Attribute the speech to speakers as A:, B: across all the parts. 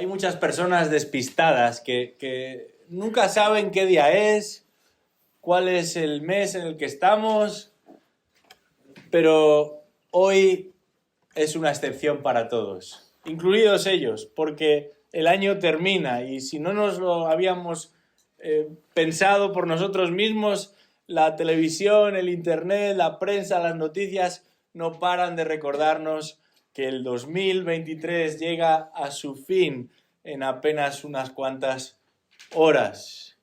A: Hay muchas personas despistadas que nunca saben qué día es, cuál es el mes en el que estamos, pero hoy es una excepción para todos, incluidos ellos, porque el año termina y si no nos lo habíamos pensado por nosotros mismos, la televisión, el internet, la prensa, las noticias no paran de recordarnos que el 2023 llega a su fin en apenas unas cuantas horas.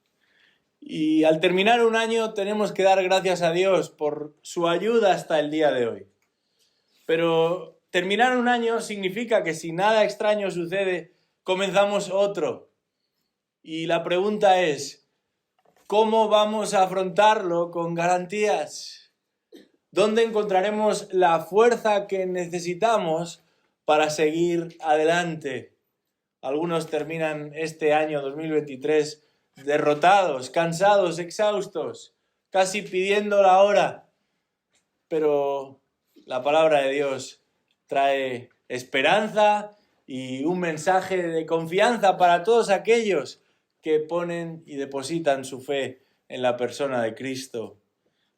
A: Y al terminar un año tenemos que dar gracias a Dios por su ayuda hasta el día de hoy. Pero terminar un año significa que si nada extraño sucede, comenzamos otro. Y la pregunta es, ¿cómo vamos a afrontarlo con garantías? ¿Dónde encontraremos la fuerza que necesitamos para seguir adelante? Algunos terminan este año 2023 derrotados, cansados, exhaustos, casi pidiendo la hora. Pero la palabra de Dios trae esperanza y un mensaje de confianza para todos aquellos que ponen y depositan su fe en la persona de Cristo.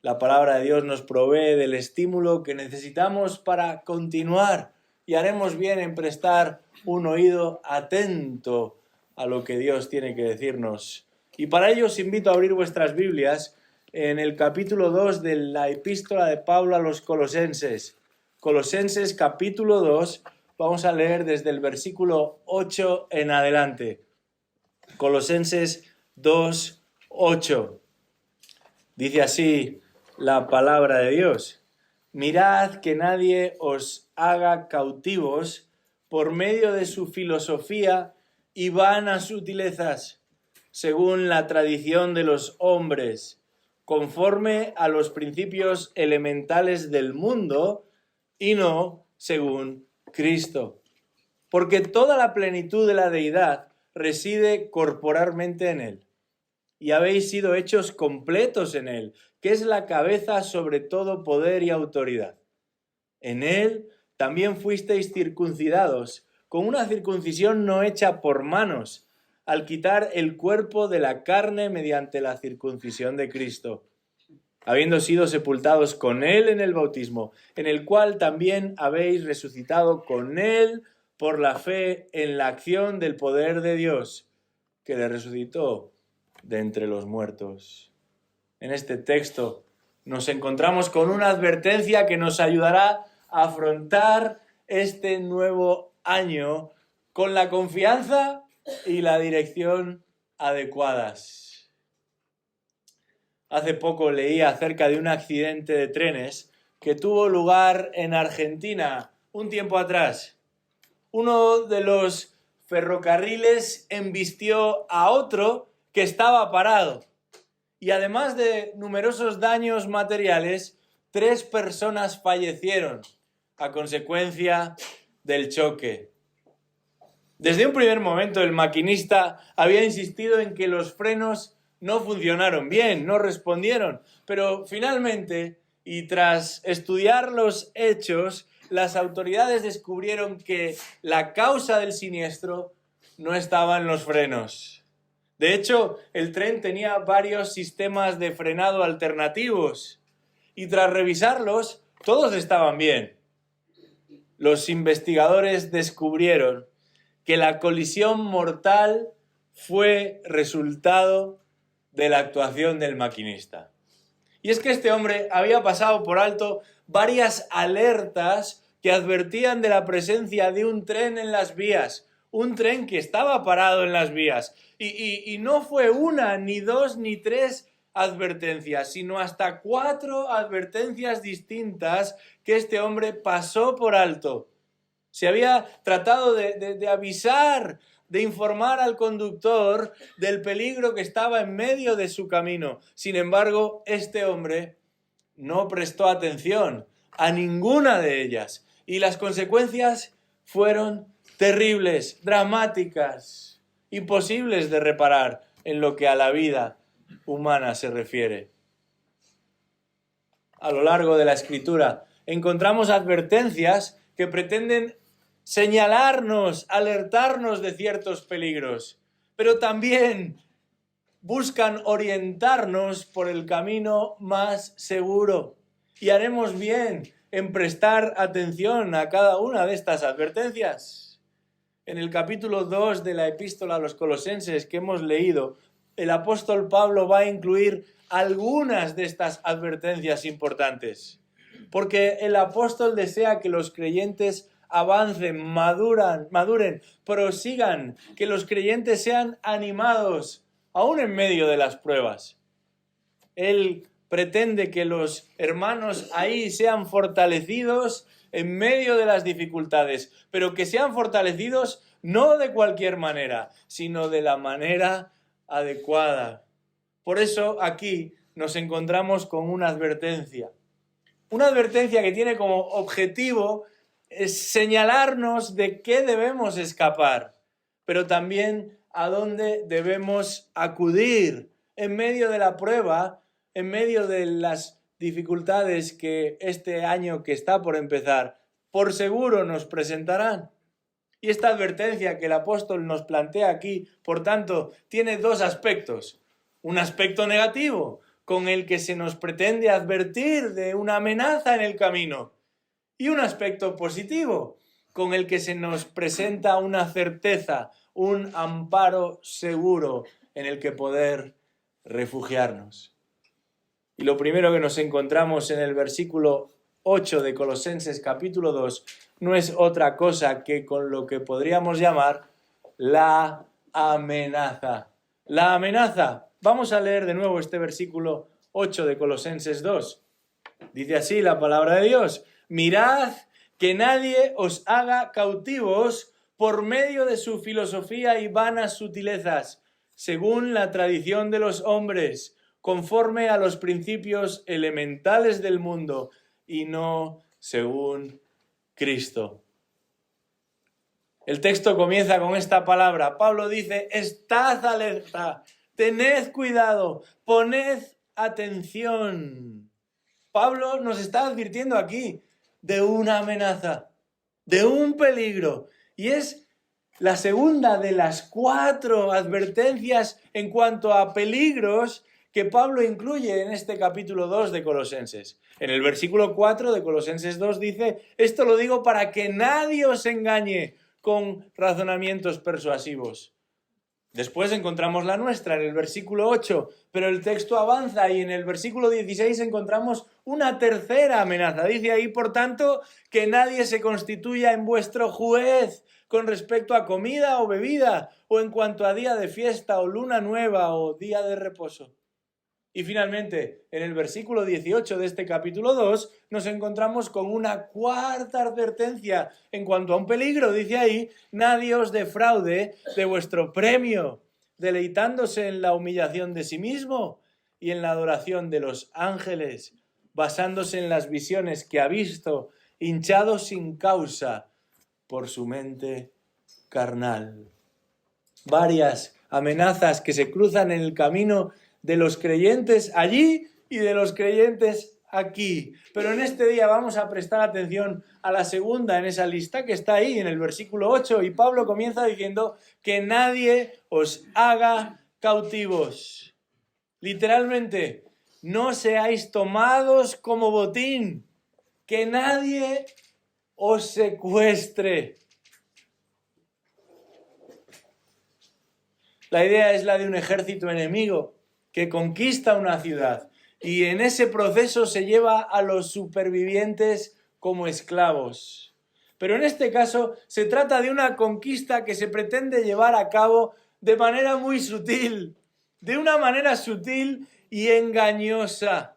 A: La palabra de Dios nos provee del estímulo que necesitamos para continuar y haremos bien en prestar un oído atento a lo que Dios tiene que decirnos. Y para ello os invito a abrir vuestras Biblias en el capítulo 2 de la epístola de Pablo a los Colosenses. Colosenses capítulo 2, vamos a leer desde el versículo 8 en adelante. Colosenses 2, 8. Dice así la palabra de Dios: mirad que nadie os haga cautivos por medio de su filosofía y vanas sutilezas, según la tradición de los hombres, conforme a los principios elementales del mundo y no según Cristo. Porque toda la plenitud de la deidad reside corporalmente en él, y habéis sido hechos completos en él, que es la cabeza sobre todo poder y autoridad. En él también fuisteis circuncidados, con una circuncisión no hecha por manos, al quitar el cuerpo de la carne mediante la circuncisión de Cristo, habiendo sido sepultados con él en el bautismo, en el cual también habéis resucitado con él por la fe en la acción del poder de Dios, que le resucitó de entre los muertos. En este texto nos encontramos con una advertencia que nos ayudará a afrontar este nuevo año con la confianza y la dirección adecuadas. Hace poco leí acerca de un accidente de trenes que tuvo lugar en Argentina un tiempo atrás. Uno de los ferrocarriles embistió a otro que estaba parado. Y además de numerosos daños materiales, 3 personas fallecieron a consecuencia del choque. Desde un primer momento el maquinista había insistido en que los frenos no funcionaron bien, no respondieron, pero finalmente, y tras estudiar los hechos, las autoridades descubrieron que la causa del siniestro no estaba en los frenos. De hecho, el tren tenía varios sistemas de frenado alternativos y tras revisarlos, todos estaban bien. Los investigadores descubrieron que la colisión mortal fue resultado de la actuación del maquinista. Y es que este hombre había pasado por alto varias alertas que advertían de la presencia de un tren en las vías, un tren que estaba parado en las vías. Y no fue una, ni 2, ni 3 advertencias, sino hasta 4 advertencias distintas que este hombre pasó por alto. Se había tratado de avisar, de informar al conductor del peligro que estaba en medio de su camino. Sin embargo, este hombre no prestó atención a ninguna de ellas. Y las consecuencias fueron terribles, dramáticas, imposibles de reparar en lo que a la vida humana se refiere. A lo largo de la Escritura encontramos advertencias que pretenden señalarnos, alertarnos de ciertos peligros, pero también buscan orientarnos por el camino más seguro. Y haremos bien en prestar atención a cada una de estas advertencias. En el capítulo 2 de la epístola a los Colosenses que hemos leído, el apóstol Pablo va a incluir algunas de estas advertencias importantes, porque el apóstol desea que los creyentes avancen, maduren, prosigan, que los creyentes sean animados, aún en medio de las pruebas. Él pretende que los hermanos ahí sean fortalecidos en medio de las dificultades, pero que sean fortalecidos no de cualquier manera, sino de la manera adecuada. Por eso aquí nos encontramos con una advertencia que tiene como objetivo señalarnos de qué debemos escapar, pero también a dónde debemos acudir en medio de la prueba, en medio de las dificultades que este año que está por empezar, por seguro nos presentarán. Y esta advertencia que el apóstol nos plantea aquí, por tanto, tiene dos aspectos. Un aspecto negativo, con el que se nos pretende advertir de una amenaza en el camino. Y un aspecto positivo, con el que se nos presenta una certeza, un amparo seguro en el que poder refugiarnos. Y lo primero que nos encontramos en el versículo 8 de Colosenses capítulo 2 no es otra cosa que con lo que podríamos llamar la amenaza. La amenaza. Vamos a leer de nuevo este versículo 8 de Colosenses 2. Dice así la palabra de Dios: mirad que nadie os haga cautivos por medio de su filosofía y vanas sutilezas, según la tradición de los hombres, conforme a los principios elementales del mundo, y no según Cristo. El texto comienza con esta palabra. Pablo dice: estad alerta, tened cuidado, poned atención. Pablo nos está advirtiendo aquí de una amenaza, de un peligro, y es la segunda de las 4 advertencias en cuanto a peligros que Pablo incluye en este capítulo 2 de Colosenses. En el versículo 4 de Colosenses 2 dice: esto lo digo para que nadie os engañe con razonamientos persuasivos. Después encontramos la nuestra en el versículo 8, pero el texto avanza y en el versículo 16 encontramos una tercera amenaza. Dice ahí, por tanto, que nadie se constituya en vuestro juez con respecto a comida o bebida, o en cuanto a día de fiesta o luna nueva o día de reposo. Y finalmente, en el versículo 18 de este capítulo 2, nos encontramos con una cuarta advertencia en cuanto a un peligro. Dice ahí: nadie os defraude de vuestro premio, deleitándose en la humillación de sí mismo y en la adoración de los ángeles, basándose en las visiones que ha visto, hinchado sin causa por su mente carnal. Varias amenazas que se cruzan en el camino de los creyentes allí y de los creyentes aquí. Pero en este día vamos a prestar atención a la segunda en esa lista que está ahí en el versículo 8, y Pablo comienza diciendo: que nadie os haga cautivos. Literalmente, no seáis tomados como botín, que nadie os secuestre. La idea es la de un ejército enemigo que conquista una ciudad y en ese proceso se lleva a los supervivientes como esclavos. Pero en este caso se trata de una conquista que se pretende llevar a cabo de manera muy sutil, de una manera sutil y engañosa.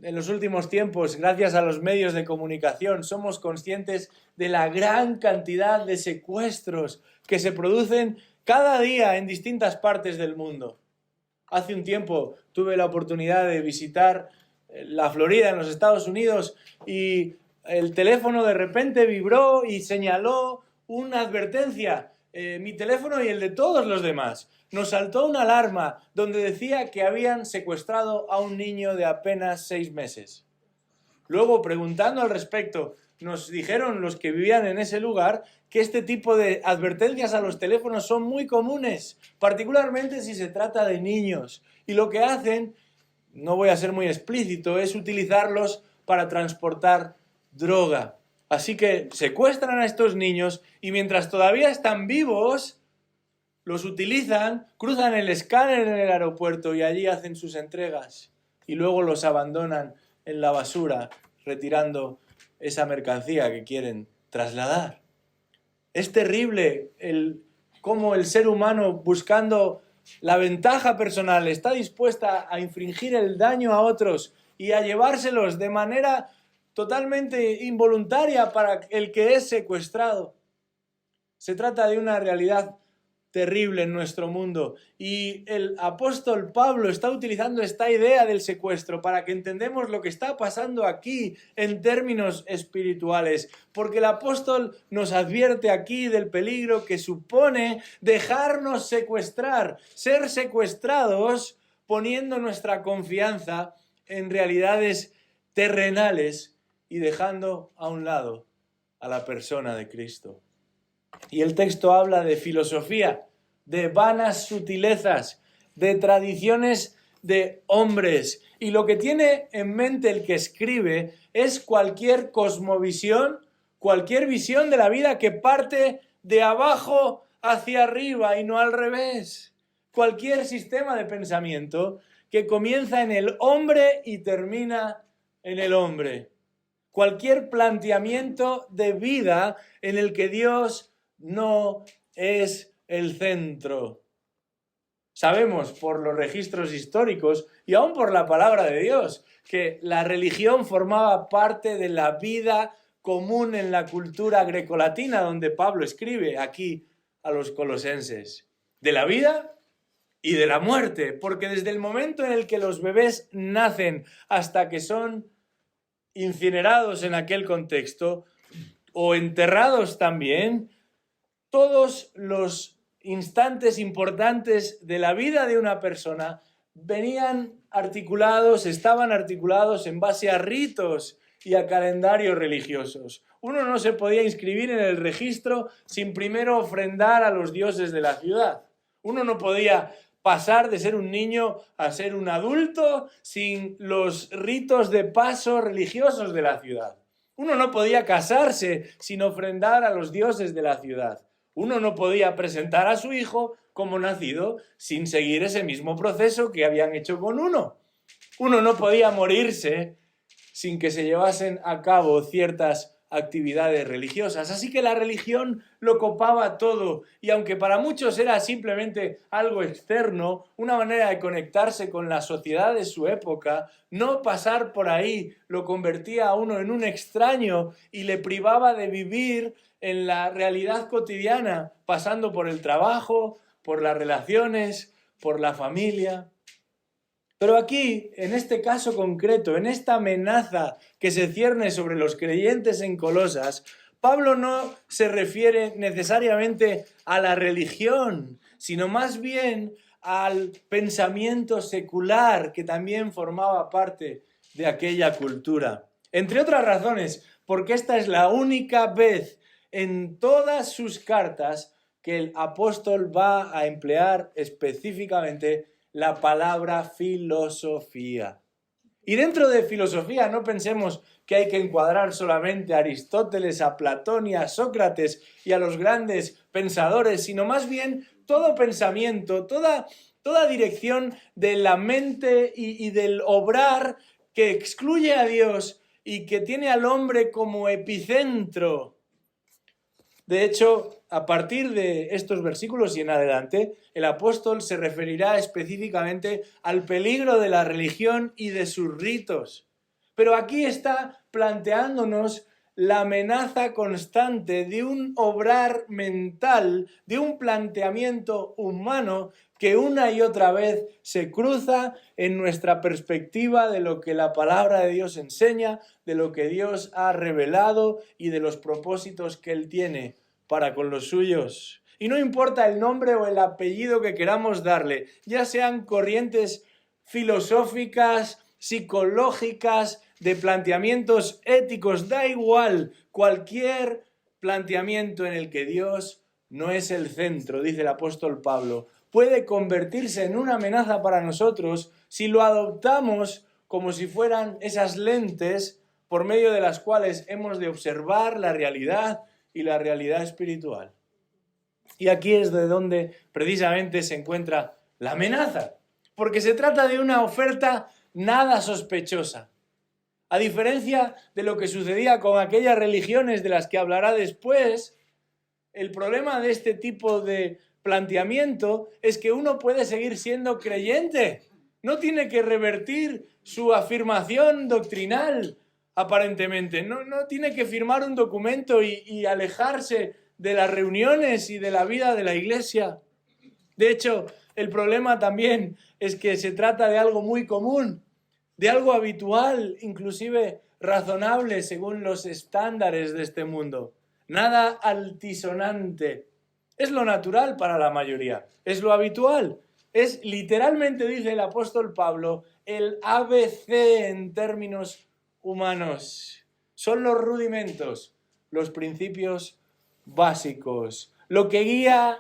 A: En los últimos tiempos, gracias a los medios de comunicación, somos conscientes de la gran cantidad de secuestros que se producen cada día en distintas partes del mundo. Hace un tiempo tuve la oportunidad de visitar la Florida, en los Estados Unidos, y el teléfono de repente vibró y señaló una advertencia. Mi teléfono y el de todos los demás. Nos saltó una alarma donde decía que habían secuestrado a un niño de apenas 6 meses. Luego, preguntando al respecto, nos dijeron los que vivían en ese lugar que este tipo de advertencias a los teléfonos son muy comunes, particularmente si se trata de niños. Y lo que hacen, no voy a ser muy explícito, es utilizarlos para transportar droga. Así que secuestran a estos niños y mientras todavía están vivos, los utilizan, cruzan el escáner en el aeropuerto y allí hacen sus entregas. Y luego los abandonan en la basura, retirando esa mercancía que quieren trasladar. Es terrible cómo el ser humano, buscando la ventaja personal, está dispuesta a infringir el daño a otros y a llevárselos de manera totalmente involuntaria para el que es secuestrado. Se trata de una realidad terrible en nuestro mundo y el apóstol Pablo está utilizando esta idea del secuestro para que entendamos lo que está pasando aquí en términos espirituales, porque el apóstol nos advierte aquí del peligro que supone dejarnos secuestrar, ser secuestrados poniendo nuestra confianza en realidades terrenales y dejando a un lado a la persona de Cristo. Y el texto habla de filosofía, de vanas sutilezas, de tradiciones de hombres. Y lo que tiene en mente el que escribe es cualquier cosmovisión, cualquier visión de la vida que parte de abajo hacia arriba y no al revés. Cualquier sistema de pensamiento que comienza en el hombre y termina en el hombre. Cualquier planteamiento de vida en el que Dios no es el centro. Sabemos por los registros históricos y aún por la palabra de Dios que la religión formaba parte de la vida común en la cultura grecolatina, donde Pablo escribe aquí a los colosenses. De la vida y de la muerte, porque desde el momento en el que los bebés nacen hasta que son incinerados en aquel contexto o enterrados también, todos los instantes importantes de la vida de una persona estaban articulados en base a ritos y a calendarios religiosos. Uno no se podía inscribir en el registro sin primero ofrendar a los dioses de la ciudad. Uno no podía pasar de ser un niño a ser un adulto sin los ritos de paso religiosos de la ciudad. Uno no podía casarse sin ofrendar a los dioses de la ciudad. Uno no podía presentar a su hijo como nacido sin seguir ese mismo proceso que habían hecho con uno. Uno no podía morirse sin que se llevasen a cabo ciertas actividades religiosas. Así que la religión lo copaba todo y aunque para muchos era simplemente algo externo, una manera de conectarse con la sociedad de su época, no pasar por ahí lo convertía a uno en un extraño y le privaba de vivir en la realidad cotidiana, pasando por el trabajo, por las relaciones, por la familia. Pero aquí, en este caso concreto, en esta amenaza que se cierne sobre los creyentes en Colosas, Pablo no se refiere necesariamente a la religión, sino más bien al pensamiento secular que también formaba parte de aquella cultura. Entre otras razones, porque esta es la única vez en todas sus cartas que el apóstol va a emplear específicamente la palabra filosofía. Y dentro de filosofía no pensemos que hay que encuadrar solamente a Aristóteles, a Platón y a Sócrates y a los grandes pensadores, sino más bien todo pensamiento, toda dirección de la mente y del obrar que excluye a Dios y que tiene al hombre como epicentro. De hecho, a partir de estos versículos y en adelante, el apóstol se referirá específicamente al peligro de la religión y de sus ritos. Pero aquí está planteándonos la amenaza constante de un obrar mental, de un planteamiento humano que una y otra vez se cruza en nuestra perspectiva de lo que la palabra de Dios enseña, de lo que Dios ha revelado y de los propósitos que Él tiene para con los suyos. Y no importa el nombre o el apellido que queramos darle, ya sean corrientes filosóficas, psicológicas, de planteamientos éticos, da igual, cualquier planteamiento en el que Dios no es el centro, dice el apóstol Pablo, puede convertirse en una amenaza para nosotros si lo adoptamos como si fueran esas lentes por medio de las cuales hemos de observar la realidad y la realidad espiritual. Y aquí es de donde precisamente se encuentra la amenaza, porque se trata de una oferta nada sospechosa. A diferencia de lo que sucedía con aquellas religiones de las que hablará después, el problema de este tipo de planteamiento es que uno puede seguir siendo creyente. No tiene que revertir su afirmación doctrinal, aparentemente. No tiene que firmar un documento y alejarse de las reuniones y de la vida de la iglesia. De hecho, el problema también es que se trata de algo muy común, de algo habitual, inclusive razonable según los estándares de este mundo. Nada altisonante. Es lo natural para la mayoría, es lo habitual. Es literalmente, dice el apóstol Pablo, el ABC en términos humanos. Son los rudimentos, los principios básicos, lo que guía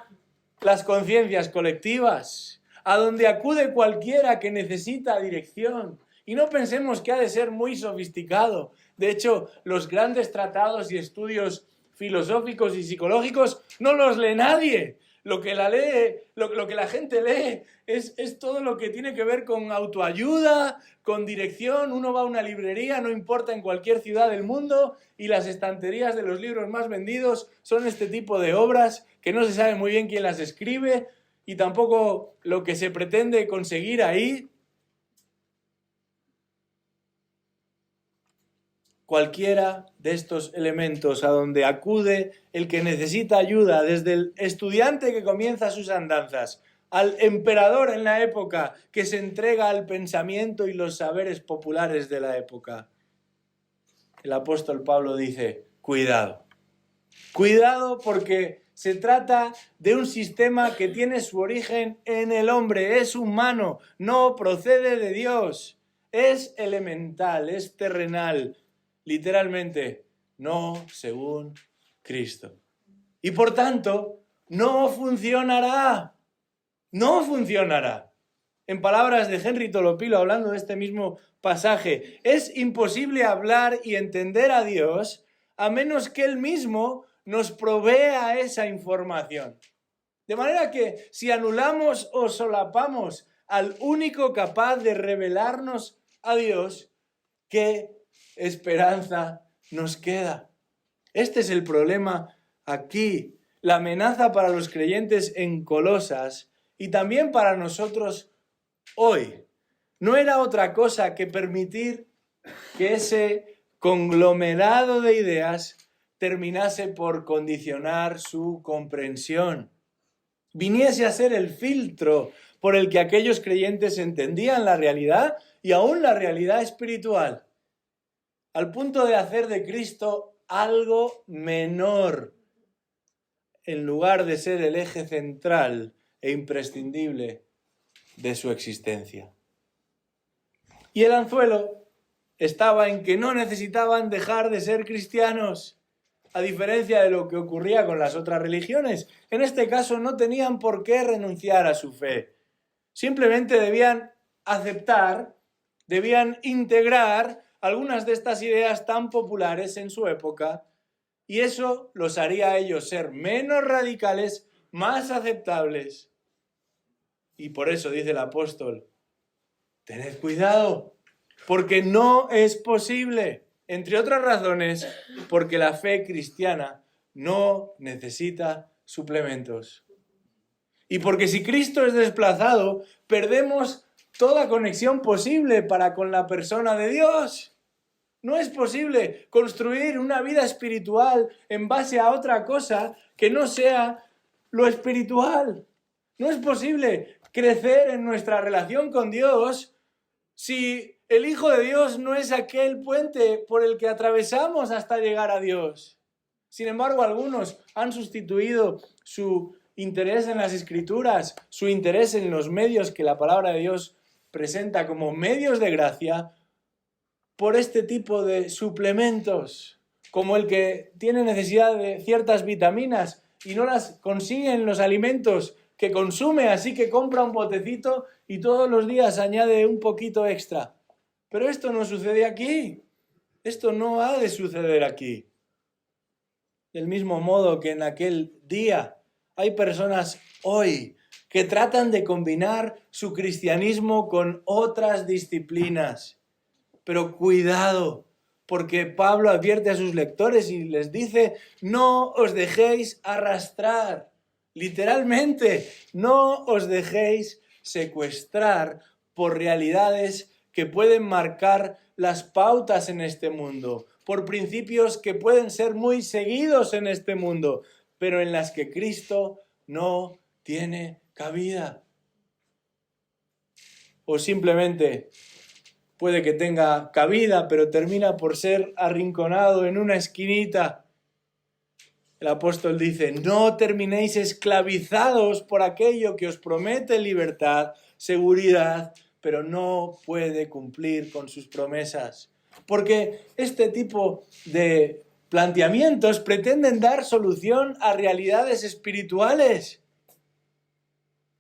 A: las conciencias colectivas, a donde acude cualquiera que necesita dirección. Y no pensemos que ha de ser muy sofisticado. De hecho, los grandes tratados y estudios filosóficos y psicológicos no los lee nadie. Lo que la gente lee es todo lo que tiene que ver con autoayuda, con dirección. Uno va a una librería, no importa en cualquier ciudad del mundo, y las estanterías de los libros más vendidos son este tipo de obras que no se sabe muy bien quién las escribe y tampoco lo que se pretende conseguir ahí. Cualquiera de estos elementos a donde acude el que necesita ayuda, desde el estudiante que comienza sus andanzas, al emperador en la época que se entrega al pensamiento y los saberes populares de la época. El apóstol Pablo dice, cuidado. Cuidado porque se trata de un sistema que tiene su origen en el hombre, es humano, no procede de Dios, es elemental, es terrenal. Literalmente, no según Cristo. Y por tanto, no funcionará. No funcionará. En palabras de Henry Tolopilo, hablando de este mismo pasaje, es imposible hablar y entender a Dios a menos que Él mismo nos provea esa información. De manera que si anulamos o solapamos al único capaz de revelarnos a Dios, ¿qué esperanza nos queda? Este es el problema aquí, la amenaza para los creyentes en Colosas y también para nosotros hoy. No era otra cosa que permitir que ese conglomerado de ideas terminase por condicionar su comprensión, viniese a ser el filtro por el que aquellos creyentes entendían la realidad y aún la realidad espiritual, al punto de hacer de Cristo algo menor, en lugar de ser el eje central e imprescindible de su existencia. Y el anzuelo estaba en que no necesitaban dejar de ser cristianos, a diferencia de lo que ocurría con las otras religiones. En este caso no tenían por qué renunciar a su fe. Simplemente debían aceptar, debían integrar algunas de estas ideas tan populares en su época, y eso los haría a ellos ser menos radicales, más aceptables. Y por eso dice el apóstol, tened cuidado, porque no es posible, entre otras razones, porque la fe cristiana no necesita suplementos. Y porque si Cristo es desplazado, perdemos toda conexión posible para con la persona de Dios. No es posible construir una vida espiritual en base a otra cosa que no sea lo espiritual. No es posible crecer en nuestra relación con Dios si el Hijo de Dios no es aquel puente por el que atravesamos hasta llegar a Dios. Sin embargo, algunos han sustituido su interés en las Escrituras, su interés en los medios que la palabra de Dios presenta como medios de gracia, por este tipo de suplementos, como el que tiene necesidad de ciertas vitaminas y no las consigue en los alimentos que consume, así que compra un botecito y todos los días añade un poquito extra. Pero esto no sucede aquí. Esto no ha de suceder aquí. Del mismo modo que en aquel día hay personas hoy que tratan de combinar su cristianismo con otras disciplinas. Pero cuidado, porque Pablo advierte a sus lectores y les dice, no os dejéis arrastrar. Literalmente, no os dejéis secuestrar por realidades que pueden marcar las pautas en este mundo, por principios que pueden ser muy seguidos en este mundo, pero en las que Cristo no tiene cabida. O simplemente puede que tenga cabida, pero termina por ser arrinconado en una esquinita. El apóstol dice, no terminéis esclavizados por aquello que os promete libertad, seguridad, pero no puede cumplir con sus promesas. Porque este tipo de planteamientos pretenden dar solución a realidades espirituales,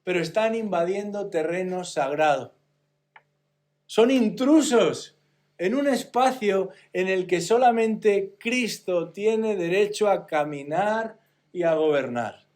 A: pero están invadiendo terreno sagrado. Son intrusos en un espacio en el que solamente Cristo tiene derecho a caminar y a gobernar.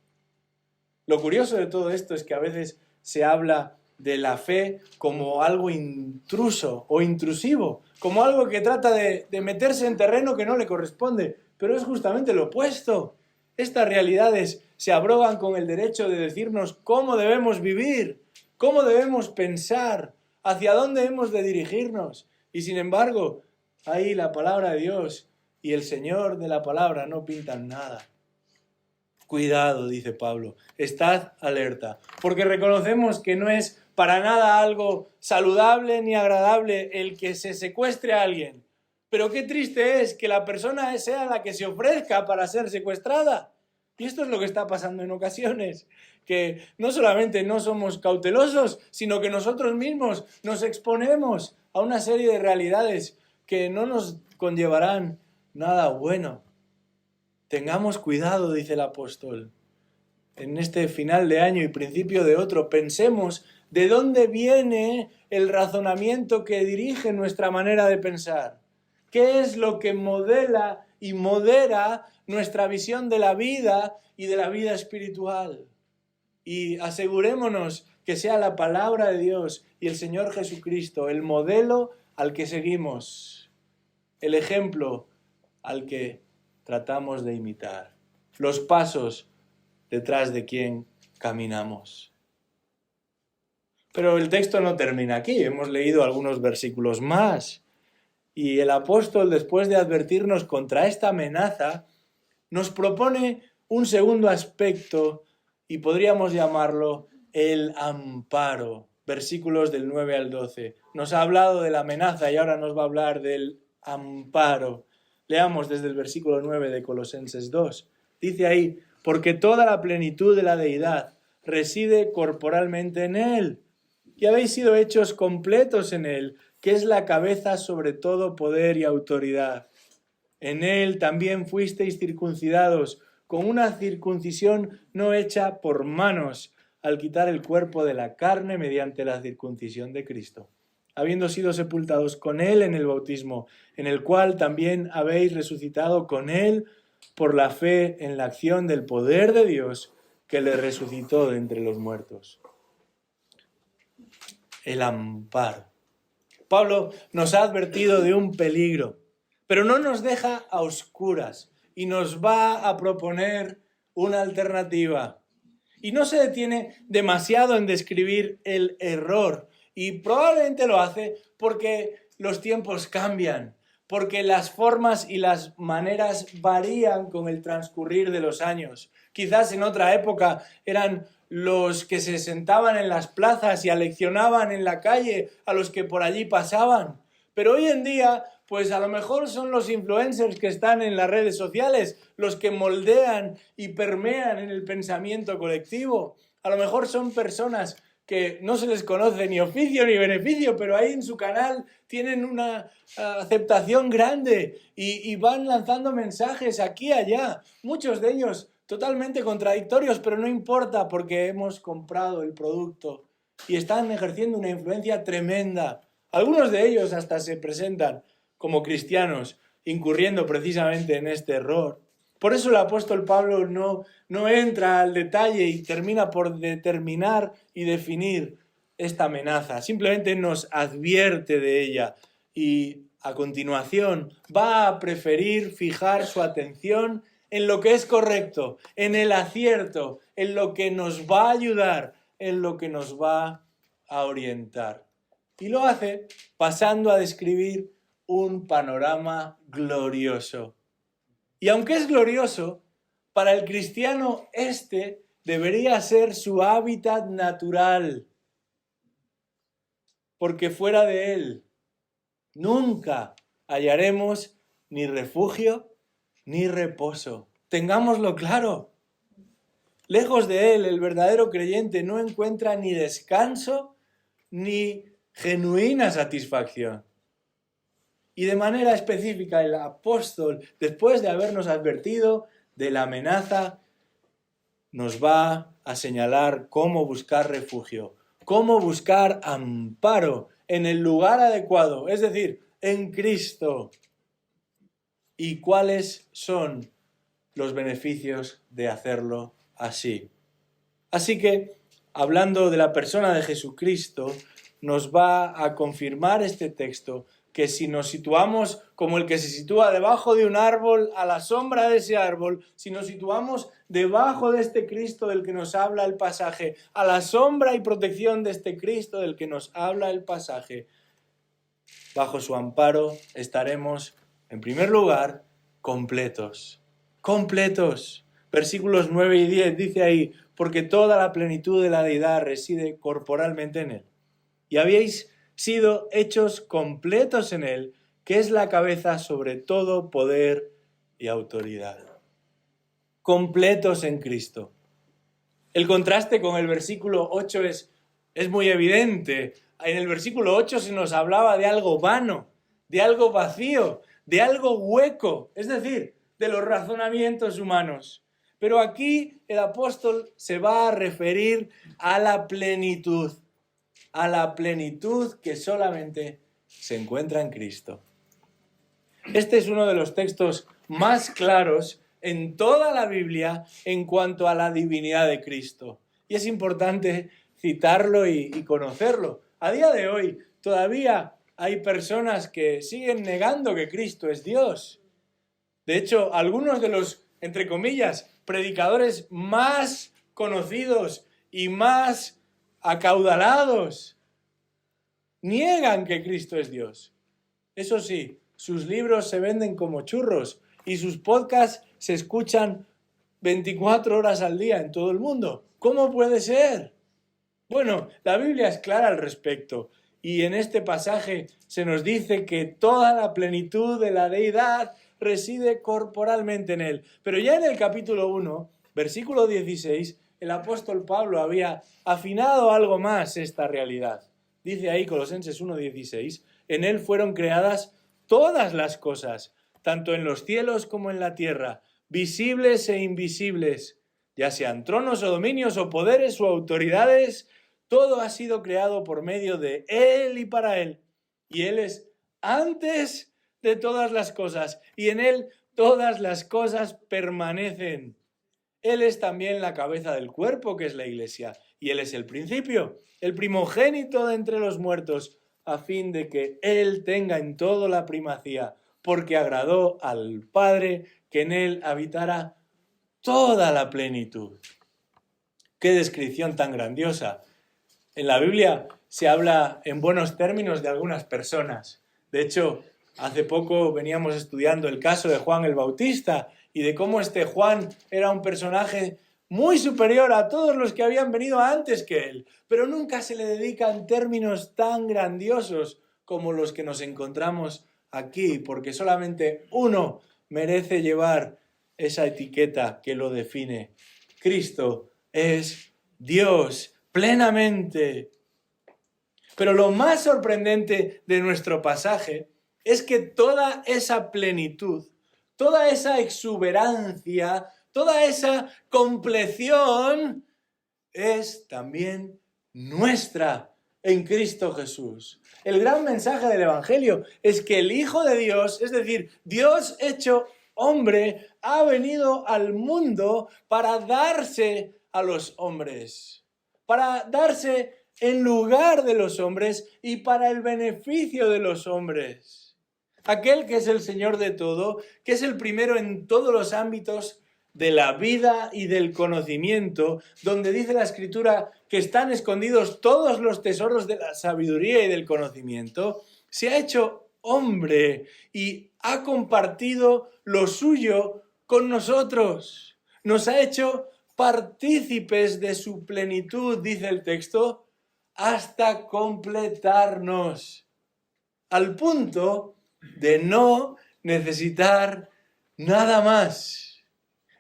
A: Lo curioso de todo esto es que a veces se habla de la fe como algo intruso o intrusivo, como algo que trata de meterse en terreno que no le corresponde, pero es justamente lo opuesto. Estas realidades se abrogan con el derecho de decirnos cómo debemos vivir, cómo debemos pensar, hacia dónde hemos de dirigirnos. Y sin embargo, ahí la palabra de Dios y el Señor de la palabra no pintan nada. Cuidado, dice Pablo, estad alerta, porque reconocemos que no es para nada algo saludable ni agradable el que se secuestre a alguien. Pero qué triste es que la persona sea la que se ofrezca para ser secuestrada. Y esto es lo que está pasando en ocasiones, que no solamente no somos cautelosos, sino que nosotros mismos nos exponemos a una serie de realidades que no nos conllevarán nada bueno. Tengamos cuidado, dice el apóstol. En este final de año y principio de otro, pensemos de dónde viene el razonamiento que dirige nuestra manera de pensar. ¿Qué es lo que modela y modera nuestra visión de la vida y de la vida espiritual? Y asegurémonos que sea la palabra de Dios y el Señor Jesucristo el modelo al que seguimos, el ejemplo al que tratamos de imitar, los pasos detrás de quien caminamos. Pero el texto no termina aquí, hemos leído algunos versículos más. Y el apóstol, después de advertirnos contra esta amenaza, nos propone un segundo aspecto y podríamos llamarlo el amparo. Versículos del 9 al 12. Nos ha hablado de la amenaza y ahora nos va a hablar del amparo. Leamos desde el versículo 9 de Colosenses 2. Dice ahí, porque toda la plenitud de la deidad reside corporalmente en Él, y habéis sido hechos completos en Él, que es la cabeza sobre todo poder y autoridad. En Él también fuisteis circuncidados, con una circuncisión no hecha por manos, al quitar el cuerpo de la carne mediante la circuncisión de Cristo, habiendo sido sepultados con Él en el bautismo, en el cual también habéis resucitado con Él por la fe en la acción del poder de Dios que le resucitó de entre los muertos. El amparo. Pablo nos ha advertido de un peligro, pero no nos deja a oscuras y nos va a proponer una alternativa. Y no se detiene demasiado en describir el error, y probablemente lo hace porque los tiempos cambian, porque las formas y las maneras varían con el transcurrir de los años. Quizás en otra época eran los que se sentaban en las plazas y aleccionaban en la calle a los que por allí pasaban. Pero hoy en día, pues a lo mejor son los influencers que están en las redes sociales los que moldean y permean en el pensamiento colectivo. A lo mejor son personas que no se les conoce ni oficio ni beneficio, pero ahí en su canal tienen una aceptación grande y van lanzando mensajes aquí y allá, muchos de ellos totalmente contradictorios, pero no importa porque hemos comprado el producto y están ejerciendo una influencia tremenda. Algunos de ellos hasta se presentan como cristianos, incurriendo precisamente en este error. Por eso el apóstol Pablo no entra al detalle y termina por determinar y definir esta amenaza. Simplemente nos advierte de ella y a continuación va a preferir fijar su atención en lo que es correcto, en el acierto, en lo que nos va a ayudar, en lo que nos va a orientar. Y lo hace pasando a describir un panorama glorioso. Y aunque es glorioso, para el cristiano este debería ser su hábitat natural, porque fuera de él nunca hallaremos ni refugio ni reposo. Tengámoslo claro. Lejos de él, el verdadero creyente no encuentra ni descanso ni genuina satisfacción. Y de manera específica el apóstol, después de habernos advertido de la amenaza, nos va a señalar cómo buscar refugio, cómo buscar amparo en el lugar adecuado, es decir, en Cristo. ¿Y cuáles son los beneficios de hacerlo así? Así que, hablando de la persona de Jesucristo, nos va a confirmar este texto que si nos situamos como el que se sitúa debajo de un árbol, a la sombra de ese árbol, si nos situamos debajo de este Cristo del que nos habla el pasaje, a la sombra y protección de este Cristo del que nos habla el pasaje, bajo su amparo estaremos, en primer lugar, completos. Completos. Versículos 9 y 10 dice ahí, porque toda la plenitud de la deidad reside corporalmente en él. Y habéis sido hechos completos en él, que es la cabeza sobre todo poder y autoridad. Completos en Cristo. El contraste con el versículo 8 es muy evidente. En el versículo 8 se nos hablaba de algo vano, de algo vacío, de algo hueco, es decir, de los razonamientos humanos. Pero aquí el apóstol se va a referir a la plenitud que solamente se encuentra en Cristo. Este es uno de los textos más claros en toda la Biblia en cuanto a la divinidad de Cristo. Y es importante citarlo y conocerlo. A día de hoy todavía hay personas que siguen negando que Cristo es Dios. De hecho, algunos de los, entre comillas, predicadores más conocidos y más acaudalados niegan que Cristo es Dios. Eso sí, sus libros se venden como churros y sus podcasts se escuchan 24 horas al día en todo el mundo. ¿Cómo puede ser? Bueno, la Biblia es clara al respecto y en este pasaje se nos dice que toda la plenitud de la deidad reside corporalmente en él. Pero ya en el capítulo 1, versículo 16, el apóstol Pablo había afinado algo más esta realidad. Dice ahí Colosenses 1:16, en él fueron creadas todas las cosas, tanto en los cielos como en la tierra, visibles e invisibles, ya sean tronos o dominios o poderes o autoridades, todo ha sido creado por medio de él y para él. Y él es antes de todas las cosas, y en él todas las cosas permanecen. Él es también la cabeza del cuerpo, que es la iglesia, y él es el principio, el primogénito de entre los muertos, a fin de que él tenga en todo la primacía, porque agradó al Padre que en él habitara toda la plenitud. ¡Qué descripción tan grandiosa! En la Biblia se habla en buenos términos de algunas personas. De hecho, hace poco veníamos estudiando el caso de Juan el Bautista y de cómo este Juan era un personaje muy superior a todos los que habían venido antes que él, pero nunca se le dedican términos tan grandiosos como los que nos encontramos aquí, porque solamente uno merece llevar esa etiqueta que lo define. Cristo es Dios plenamente. Pero lo más sorprendente de nuestro pasaje es que toda esa plenitud, toda esa exuberancia, toda esa compleción es también nuestra en Cristo Jesús. El gran mensaje del Evangelio es que el Hijo de Dios, es decir, Dios hecho hombre, ha venido al mundo para darse a los hombres, para darse en lugar de los hombres y para el beneficio de los hombres. Aquel que es el Señor de todo, que es el primero en todos los ámbitos de la vida y del conocimiento, donde dice la Escritura que están escondidos todos los tesoros de la sabiduría y del conocimiento, se ha hecho hombre y ha compartido lo suyo con nosotros. Nos ha hecho partícipes de su plenitud, dice el texto, hasta completarnos, al punto de no necesitar nada más.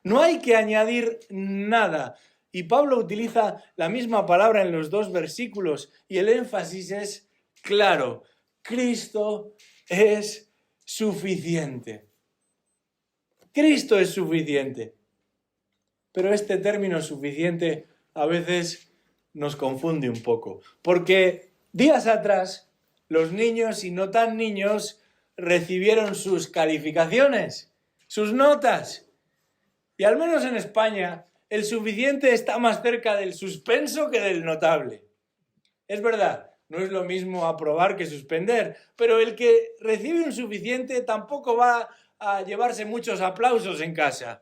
A: No hay que añadir nada. Y Pablo utiliza la misma palabra en los dos versículos y el énfasis es claro. Cristo es suficiente. Cristo es suficiente. Pero este término suficiente a veces nos confunde un poco. Porque días atrás los niños y no tan niños recibieron sus calificaciones, sus notas. Y al menos en España, el suficiente está más cerca del suspenso que del notable. Es verdad, no es lo mismo aprobar que suspender, pero el que recibe un suficiente tampoco va a llevarse muchos aplausos en casa.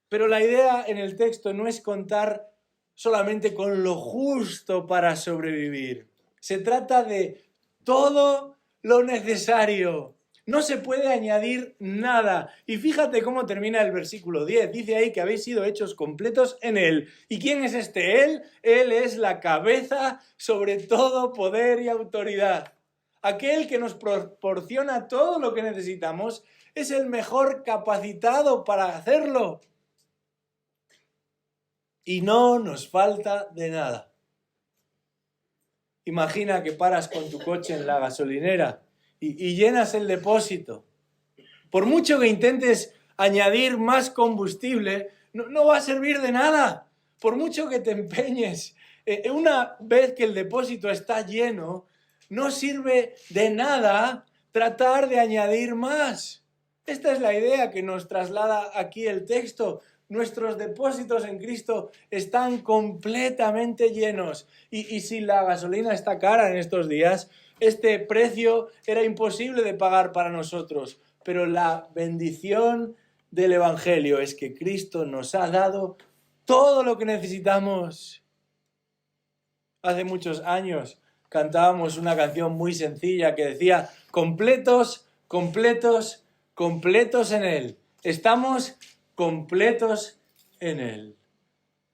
A: Pero la idea en el texto no es contar solamente con lo justo para sobrevivir. Se trata de todo lo necesario. No se puede añadir nada. Y fíjate cómo termina el versículo 10. Dice ahí que habéis sido hechos completos en Él. ¿Y quién es este Él? Él es la cabeza sobre todo poder y autoridad. Aquel que nos proporciona todo lo que necesitamos es el mejor capacitado para hacerlo. Y no nos falta de nada. Imagina que paras con tu coche en la gasolinera y llenas el depósito. Por mucho que intentes añadir más combustible, no va a servir de nada. Por mucho que te empeñes, una vez que el depósito está lleno, no sirve de nada tratar de añadir más. Esta es la idea que nos traslada aquí el texto. Nuestros depósitos en Cristo están completamente llenos. Y si la gasolina está cara en estos días, este precio era imposible de pagar para nosotros. Pero la bendición del Evangelio es que Cristo nos ha dado todo lo que necesitamos. Hace muchos años cantábamos una canción muy sencilla que decía: completos, completos, completos en Él. Estamos completos en Él.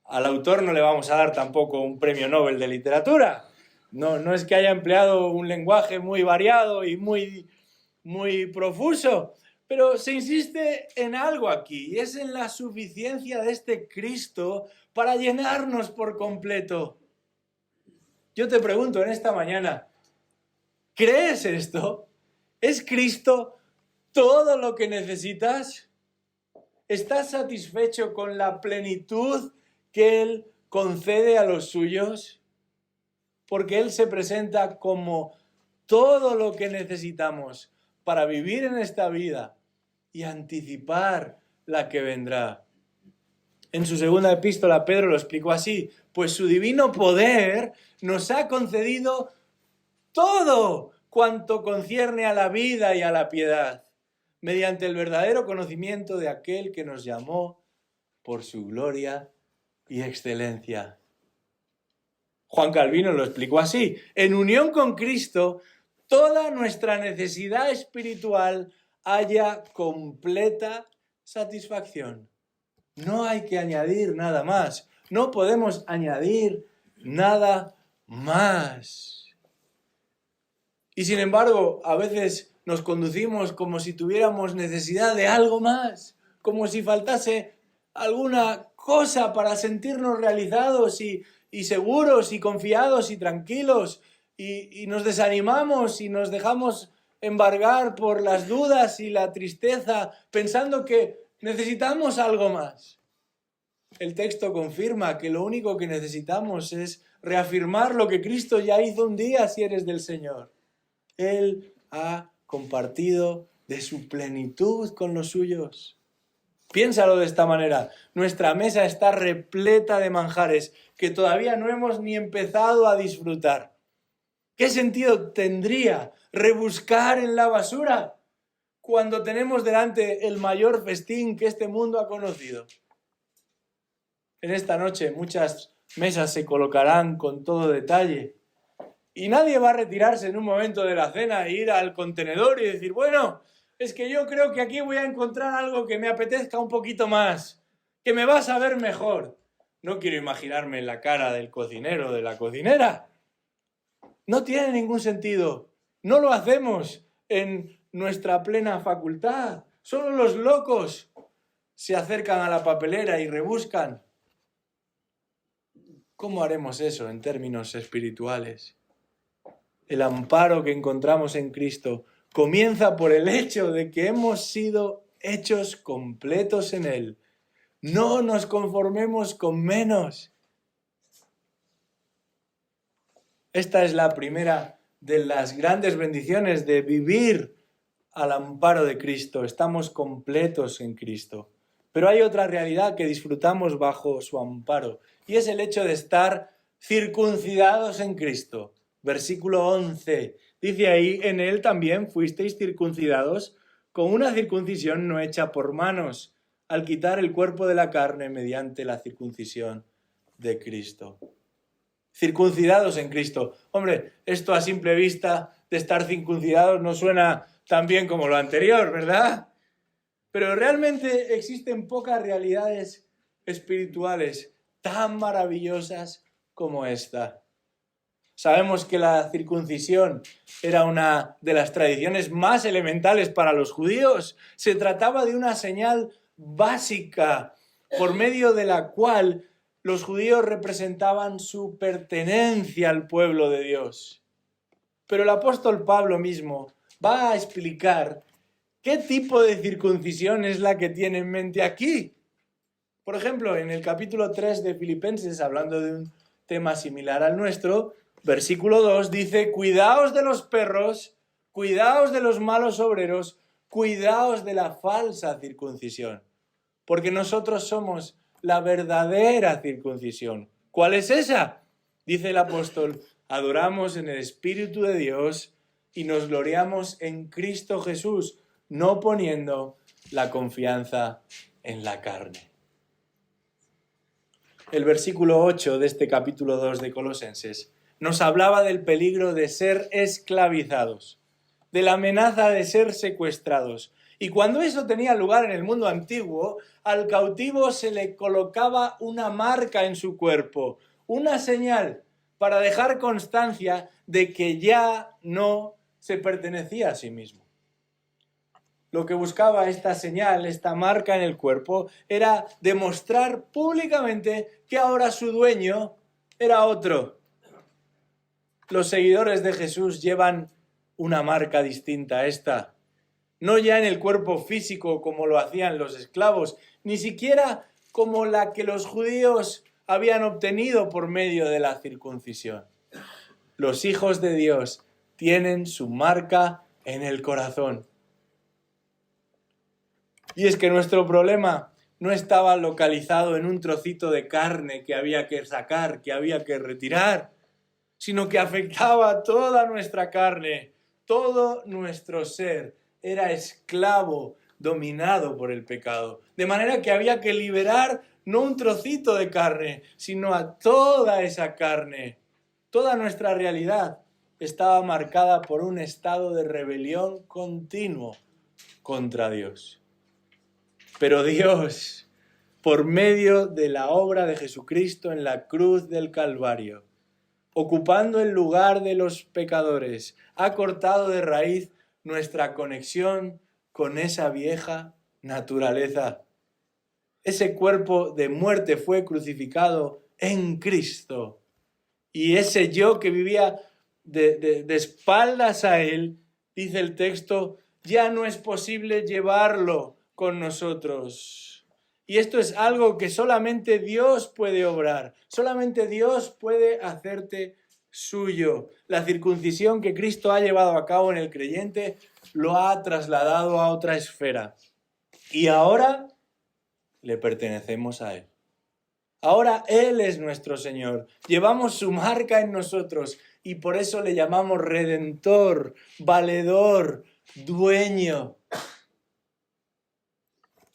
A: Al autor no le vamos a dar tampoco un premio Nobel de literatura. No es que haya empleado un lenguaje muy variado y muy profuso, pero se insiste en algo aquí, y es en la suficiencia de este Cristo para llenarnos por completo. Yo te pregunto en esta mañana, ¿crees esto? ¿Es Cristo todo lo que necesitas? ¿Estás satisfecho con la plenitud que Él concede a los suyos? Porque Él se presenta como todo lo que necesitamos para vivir en esta vida y anticipar la que vendrá. En su segunda epístola, Pedro lo explicó así: pues su divino poder nos ha concedido todo cuanto concierne a la vida y a la piedad, mediante el verdadero conocimiento de aquel que nos llamó por su gloria y excelencia. Juan Calvino lo explicó así: en unión con Cristo, toda nuestra necesidad espiritual haya completa satisfacción. No hay que añadir nada más. No podemos añadir nada más. Y sin embargo, a veces nos conducimos como si tuviéramos necesidad de algo más, como si faltase alguna cosa para sentirnos realizados y seguros y confiados y tranquilos y nos desanimamos y nos dejamos embargar por las dudas y la tristeza pensando que necesitamos algo más. El texto confirma que lo único que necesitamos es reafirmar lo que Cristo ya hizo un día si eres del Señor. Él ha compartido de su plenitud con los suyos. Piénsalo de esta manera. Nuestra mesa está repleta de manjares que todavía no hemos ni empezado a disfrutar. ¿Qué sentido tendría rebuscar en la basura cuando tenemos delante el mayor festín que este mundo ha conocido? En esta noche muchas mesas se colocarán con todo detalle y nadie va a retirarse en un momento de la cena e ir al contenedor y decir, bueno, es que yo creo que aquí voy a encontrar algo que me apetezca un poquito más, que me va a saber mejor. No quiero imaginarme la cara del cocinero o de la cocinera. No tiene ningún sentido. No lo hacemos en nuestra plena facultad. Solo los locos se acercan a la papelera y rebuscan. ¿Cómo haremos eso en términos espirituales? El amparo que encontramos en Cristo comienza por el hecho de que hemos sido hechos completos en Él. No nos conformemos con menos. Esta es la primera de las grandes bendiciones de vivir al amparo de Cristo. Estamos completos en Cristo. Pero hay otra realidad que disfrutamos bajo su amparo y es el hecho de estar circuncidados en Cristo. Versículo 11. Dice ahí, en Él también fuisteis circuncidados con una circuncisión no hecha por manos, al quitar el cuerpo de la carne mediante la circuncisión de Cristo. Circuncidados en Cristo. Hombre, esto a simple vista de estar circuncidados no suena tan bien como lo anterior, ¿verdad? Pero realmente existen pocas realidades espirituales tan maravillosas como esta. Sabemos que la circuncisión era una de las tradiciones más elementales para los judíos. Se trataba de una señal básica por medio de la cual los judíos representaban su pertenencia al pueblo de Dios. Pero el apóstol Pablo mismo va a explicar qué tipo de circuncisión es la que tiene en mente aquí. Por ejemplo, en el capítulo 3 de Filipenses, hablando de un tema similar al nuestro, versículo 2 dice, cuidaos de los perros, cuidaos de los malos obreros, cuidaos de la falsa circuncisión, porque nosotros somos la verdadera circuncisión. ¿Cuál es esa? Dice el apóstol, adoramos en el Espíritu de Dios y nos gloriamos en Cristo Jesús, no poniendo la confianza en la carne. El versículo 8 de este capítulo 2 de Colosenses nos hablaba del peligro de ser esclavizados, de la amenaza de ser secuestrados. Y cuando eso tenía lugar en el mundo antiguo, al cautivo se le colocaba una marca en su cuerpo, una señal para dejar constancia de que ya no se pertenecía a sí mismo. Lo que buscaba esta señal, esta marca en el cuerpo, era demostrar públicamente que ahora su dueño era otro. Los seguidores de Jesús llevan una marca distinta a esta. No ya en el cuerpo físico como lo hacían los esclavos, ni siquiera como la que los judíos habían obtenido por medio de la circuncisión. Los hijos de Dios tienen su marca en el corazón. Y es que nuestro problema no estaba localizado en un trocito de carne que había que sacar, que había que retirar, sino que afectaba a toda nuestra carne, todo nuestro ser era esclavo, dominado por el pecado. De manera que había que liberar no un trocito de carne, sino a toda esa carne. Toda nuestra realidad estaba marcada por un estado de rebelión continuo contra Dios. Pero Dios, por medio de la obra de Jesucristo en la cruz del Calvario, ocupando el lugar de los pecadores, ha cortado de raíz nuestra conexión con esa vieja naturaleza. Ese cuerpo de muerte fue crucificado en Cristo. Y ese yo que vivía de espaldas a Él, dice el texto, ya no es posible llevarlo con nosotros. Y esto es algo que solamente Dios puede obrar, solamente Dios puede hacerte suyo. La circuncisión que Cristo ha llevado a cabo en el creyente lo ha trasladado a otra esfera. Y ahora le pertenecemos a Él. Ahora Él es nuestro Señor. Llevamos su marca en nosotros y por eso le llamamos Redentor, Valedor, Dueño.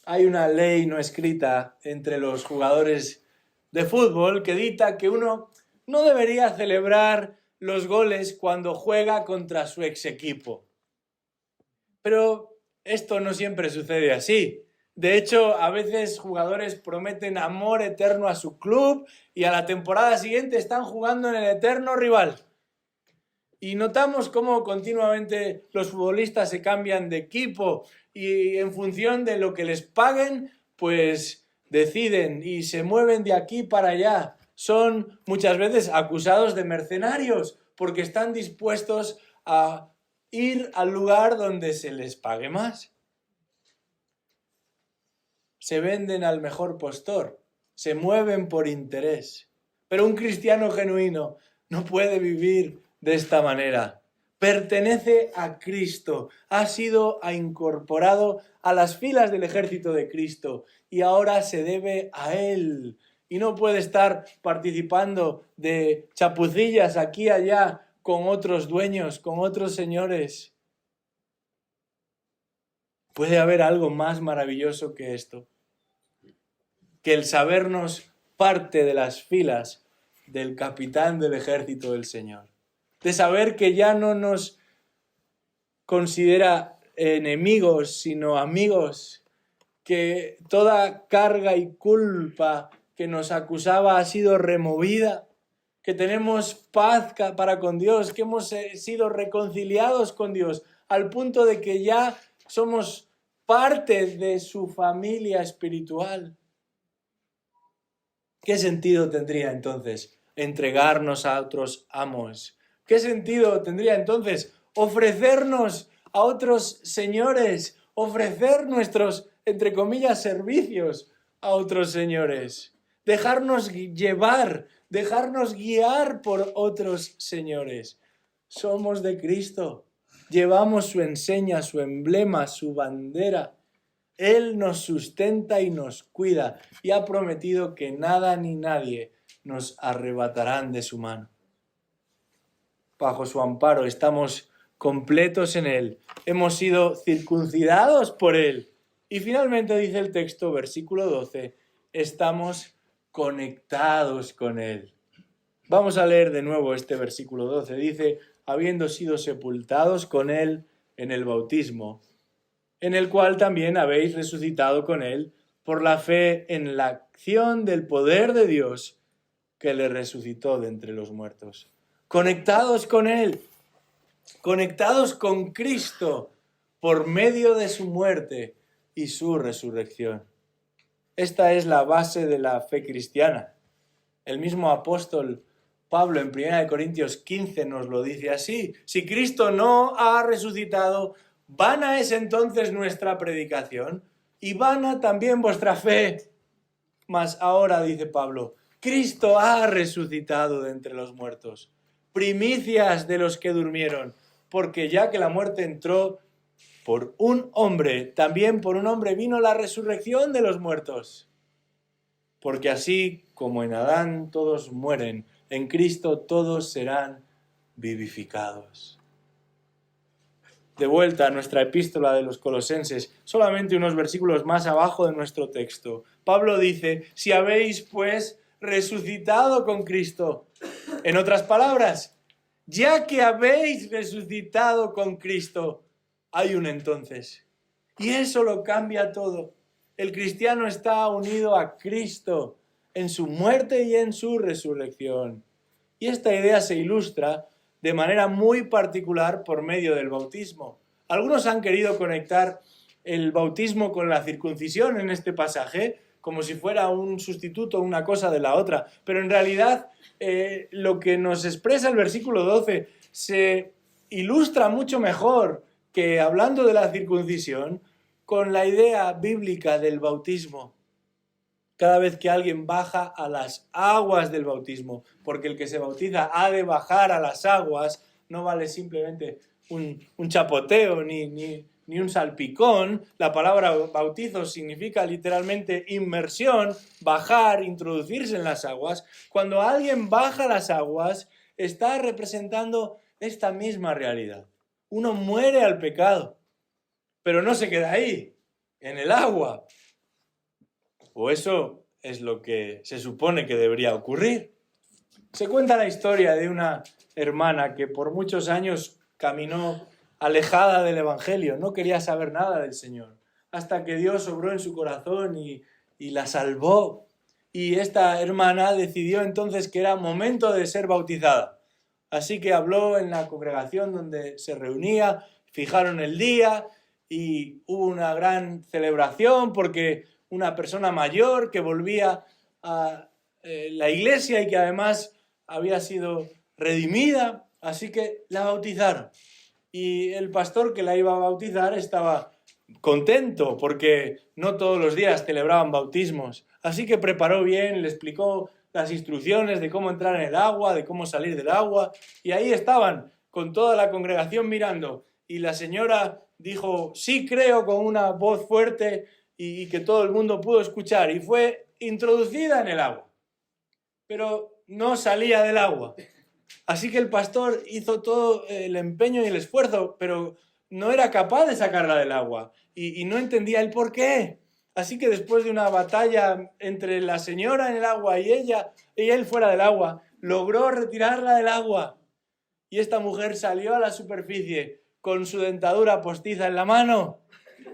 A: Hay una ley no escrita entre los jugadores de fútbol que dicta que uno no debería celebrar los goles cuando juega contra su ex equipo. Pero esto no siempre sucede así. De hecho, a veces jugadores prometen amor eterno a su club y a la temporada siguiente están jugando en el eterno rival. Y notamos cómo continuamente los futbolistas se cambian de equipo y en función de lo que les paguen, pues deciden y se mueven de aquí para allá. Son muchas veces acusados de mercenarios porque están dispuestos a ir al lugar donde se les pague más. Se venden al mejor postor, se mueven por interés. Pero un cristiano genuino no puede vivir de esta manera. Pertenece a Cristo, ha sido incorporado a las filas del ejército de Cristo y ahora se debe a Él. Y no puede estar participando de chapucillas aquí y allá con otros dueños, con otros señores. ¿Puede haber algo más maravilloso que esto? Que el sabernos parte de las filas del capitán del ejército del Señor. De saber que ya no nos considera enemigos, sino amigos. Que toda carga y culpa que nos acusaba ha sido removida. Que tenemos paz para con Dios, que hemos sido reconciliados con Dios, al punto de que ya somos parte de su familia espiritual. ¿Qué sentido tendría entonces entregarnos a otros amos? ¿Qué sentido tendría entonces ofrecernos a otros señores, ofrecer nuestros, entre comillas, servicios a otros señores? Dejarnos llevar, dejarnos guiar por otros señores. Somos de Cristo, llevamos su enseña, su emblema, su bandera. Él nos sustenta y nos cuida y ha prometido que nada ni nadie nos arrebatarán de su mano. Bajo su amparo estamos completos en Él, hemos sido circuncidados por Él. Y finalmente dice el texto, versículo 12, estamos conectados con Él. Vamos a leer de nuevo este versículo 12. Dice, habiendo sido sepultados con Él en el bautismo, en el cual también habéis resucitado con Él por la fe en la acción del poder de Dios que le resucitó de entre los muertos. Conectados con Él, conectados con Cristo por medio de su muerte y su resurrección. Esta es la base de la fe cristiana. El mismo apóstol Pablo en 1 Corintios 15 nos lo dice así. Si Cristo no ha resucitado, vana es entonces nuestra predicación y vana también vuestra fe. Mas ahora, dice Pablo, Cristo ha resucitado de entre los muertos, primicias de los que durmieron, porque ya que la muerte entró por un hombre, también por un hombre vino la resurrección de los muertos. Porque así como en Adán todos mueren, en Cristo todos serán vivificados. De vuelta a nuestra epístola de los Colosenses, solamente unos versículos más abajo de nuestro texto. Pablo dice, si habéis pues resucitado con Cristo. En otras palabras, ya que habéis resucitado con Cristo, hay un entonces. Y eso lo cambia todo. El cristiano está unido a Cristo en su muerte y en su resurrección. Y esta idea se ilustra de manera muy particular por medio del bautismo. Algunos han querido conectar el bautismo con la circuncisión en este pasaje, como si fuera un sustituto, una cosa de la otra. Pero en realidad lo que nos expresa el versículo 12 se ilustra mucho mejor que hablando de la circuncisión con la idea bíblica del bautismo. Cada vez que alguien baja a las aguas del bautismo, porque el que se bautiza ha de bajar a las aguas, no vale simplemente un chapoteo ni un salpicón. La palabra bautizo significa literalmente inmersión, bajar, introducirse en las aguas. Cuando alguien baja a las aguas, está representando esta misma realidad. Uno muere al pecado, pero no se queda ahí, en el agua. O eso es lo que se supone que debería ocurrir. Se cuenta la historia de una hermana que por muchos años caminó alejada del Evangelio, no quería saber nada del Señor, hasta que Dios obró en su corazón y la salvó. Y esta hermana decidió entonces que era momento de ser bautizada. Así que habló en la congregación donde se reunía, fijaron el día y hubo una gran celebración porque una persona mayor que volvía a la iglesia y que además había sido redimida, así que la bautizaron. Y el pastor que la iba a bautizar estaba contento porque no todos los días celebraban bautismos. Así que preparó bien, le explicó las instrucciones de cómo entrar en el agua, de cómo salir del agua. Y ahí estaban, con toda la congregación mirando. Y la señora dijo, sí creo, con una voz fuerte y que todo el mundo pudo escuchar. Y fue introducida en el agua. Pero no salía del agua. Así que el pastor hizo todo el empeño y el esfuerzo, pero no era capaz de sacarla del agua. Y no entendía el por qué. Así que después de una batalla entre la señora en el agua y él fuera del agua, logró retirarla del agua. Y esta mujer salió a la superficie con su dentadura postiza en la mano.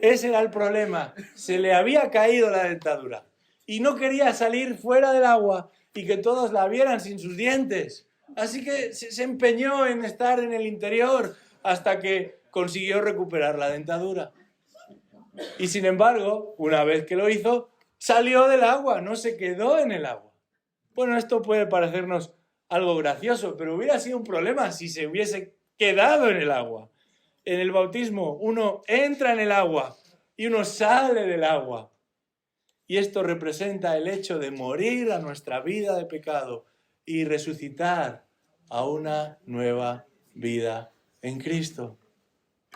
A: Ese era el problema. Se le había caído la dentadura. Y no quería salir fuera del agua y que todos la vieran sin sus dientes. Así que se empeñó en estar en el interior hasta que consiguió recuperar la dentadura. Y sin embargo, una vez que lo hizo, salió del agua, no se quedó en el agua. Bueno, esto puede parecernos algo gracioso, pero hubiera sido un problema si se hubiese quedado en el agua. En el bautismo uno entra en el agua y uno sale del agua. Y esto representa el hecho de morir a nuestra vida de pecado y resucitar a una nueva vida en Cristo.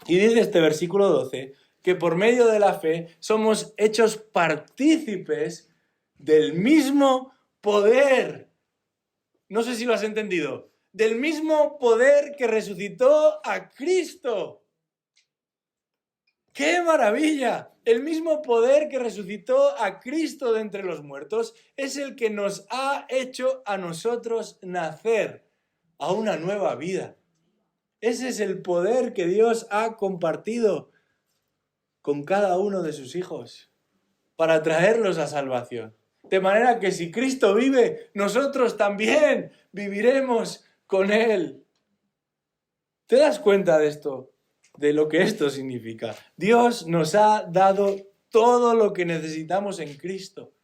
A: Y dice este versículo 12 que por medio de la fe somos hechos partícipes del mismo poder. No sé si lo has entendido. Del mismo poder que resucitó a Cristo. ¡Qué maravilla! El mismo poder que resucitó a Cristo de entre los muertos es el que nos ha hecho a nosotros nacer a una nueva vida. Ese es el poder que Dios ha compartido con cada uno de sus hijos para traerlos a salvación. De manera que si Cristo vive, nosotros también viviremos con Él. ¿Te das cuenta de esto? De lo que esto significa. Dios nos ha dado todo lo que necesitamos en Cristo.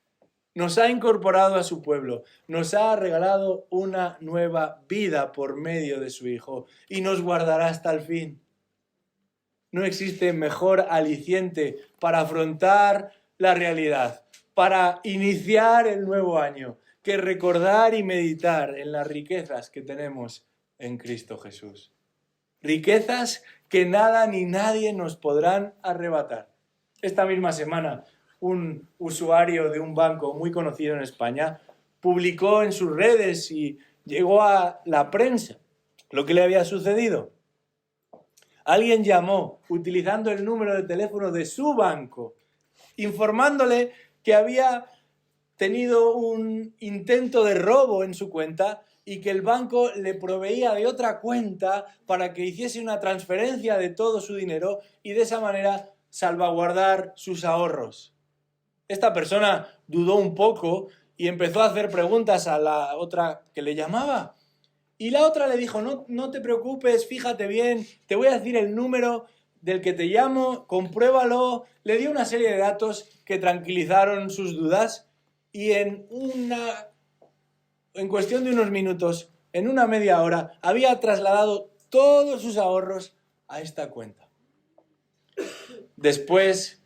A: Nos ha incorporado a su pueblo, nos ha regalado una nueva vida por medio de su Hijo y nos guardará hasta el fin. No existe mejor aliciente para afrontar la realidad, para iniciar el nuevo año, que recordar y meditar en las riquezas que tenemos en Cristo Jesús. Riquezas que nada ni nadie nos podrán arrebatar. Esta misma semana, un usuario de un banco muy conocido en España publicó en sus redes y llegó a la prensa lo que le había sucedido. Alguien llamó utilizando el número de teléfono de su banco, informándole que había tenido un intento de robo en su cuenta y que el banco le proveía de otra cuenta para que hiciese una transferencia de todo su dinero y de esa manera salvaguardar sus ahorros. Esta persona dudó un poco y empezó a hacer preguntas a la otra que le llamaba. Y la otra le dijo, no te preocupes, fíjate bien, te voy a decir el número del que te llamo, compruébalo. Le dio una serie de datos que tranquilizaron sus dudas y en cuestión de unos minutos, en una media hora, había trasladado todos sus ahorros a esta cuenta. Después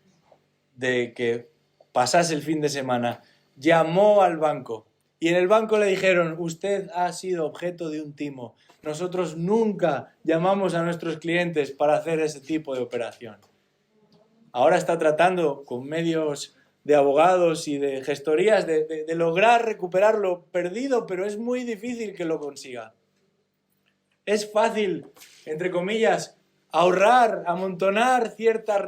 A: de que pasase el fin de semana, llamó al banco y en el banco le dijeron: usted ha sido objeto de un timo. Nosotros nunca llamamos a nuestros clientes para hacer ese tipo de operación. Ahora está tratando con medios de abogados y de gestorías de lograr recuperar lo perdido, pero es muy difícil que lo consiga. Es fácil, entre comillas, ahorrar, amontonar ciertas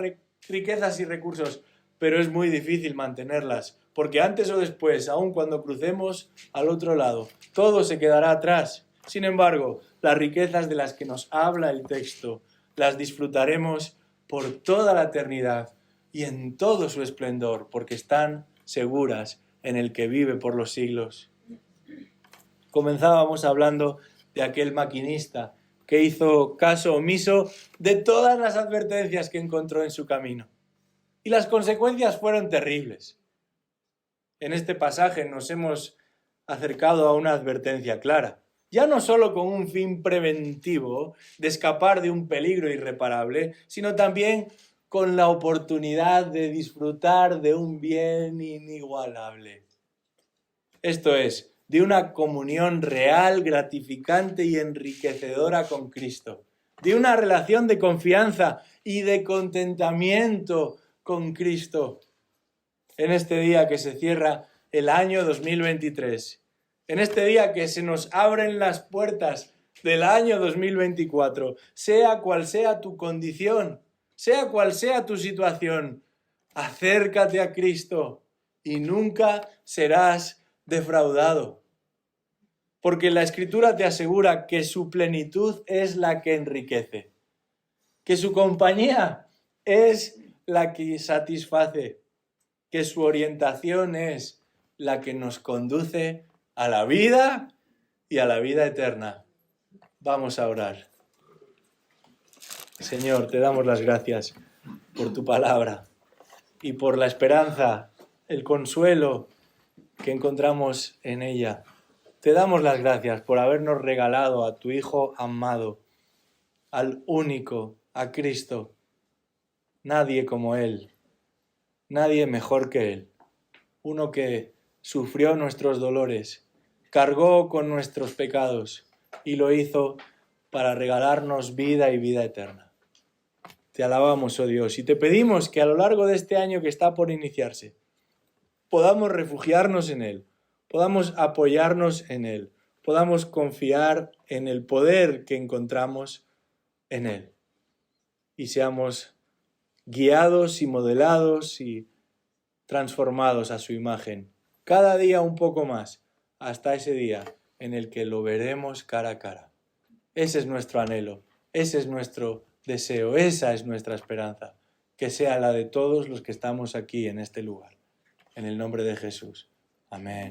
A: riquezas y recursos, pero es muy difícil mantenerlas, porque antes o después, aun cuando crucemos al otro lado, todo se quedará atrás. Sin embargo, las riquezas de las que nos habla el texto las disfrutaremos por toda la eternidad y en todo su esplendor, porque están seguras en el que vive por los siglos. Comenzábamos hablando de aquel maquinista que hizo caso omiso de todas las advertencias que encontró en su camino. Y las consecuencias fueron terribles. En este pasaje nos hemos acercado a una advertencia clara, ya no solo con un fin preventivo de escapar de un peligro irreparable, sino también con la oportunidad de disfrutar de un bien inigualable. Esto es, de una comunión real, gratificante y enriquecedora con Cristo, de una relación de confianza y de contentamiento con Cristo. En este día que se cierra el año 2023, en este día que se nos abren las puertas del año 2024, sea cual sea tu condición, sea cual sea tu situación, acércate a Cristo y nunca serás defraudado. Porque la Escritura te asegura que su plenitud es la que enriquece, que su compañía es la que satisface, que su orientación es la que nos conduce a la vida y a la vida eterna. Vamos a orar. Señor, te damos las gracias por tu palabra y por la esperanza, el consuelo que encontramos en ella. Te damos las gracias por habernos regalado a tu Hijo amado, al único, a Cristo. Nadie como Él, nadie mejor que Él. Uno que sufrió nuestros dolores, cargó con nuestros pecados y lo hizo para regalarnos vida y vida eterna. Te alabamos, oh Dios, y te pedimos que a lo largo de este año que está por iniciarse, podamos refugiarnos en Él, podamos apoyarnos en Él, podamos confiar en el poder que encontramos en Él y seamos guiados y modelados y transformados a su imagen, cada día un poco más, hasta ese día en el que lo veremos cara a cara. Ese es nuestro anhelo, ese es nuestro deseo, esa es nuestra esperanza, que sea la de todos los que estamos aquí en este lugar. En el nombre de Jesús. Amén.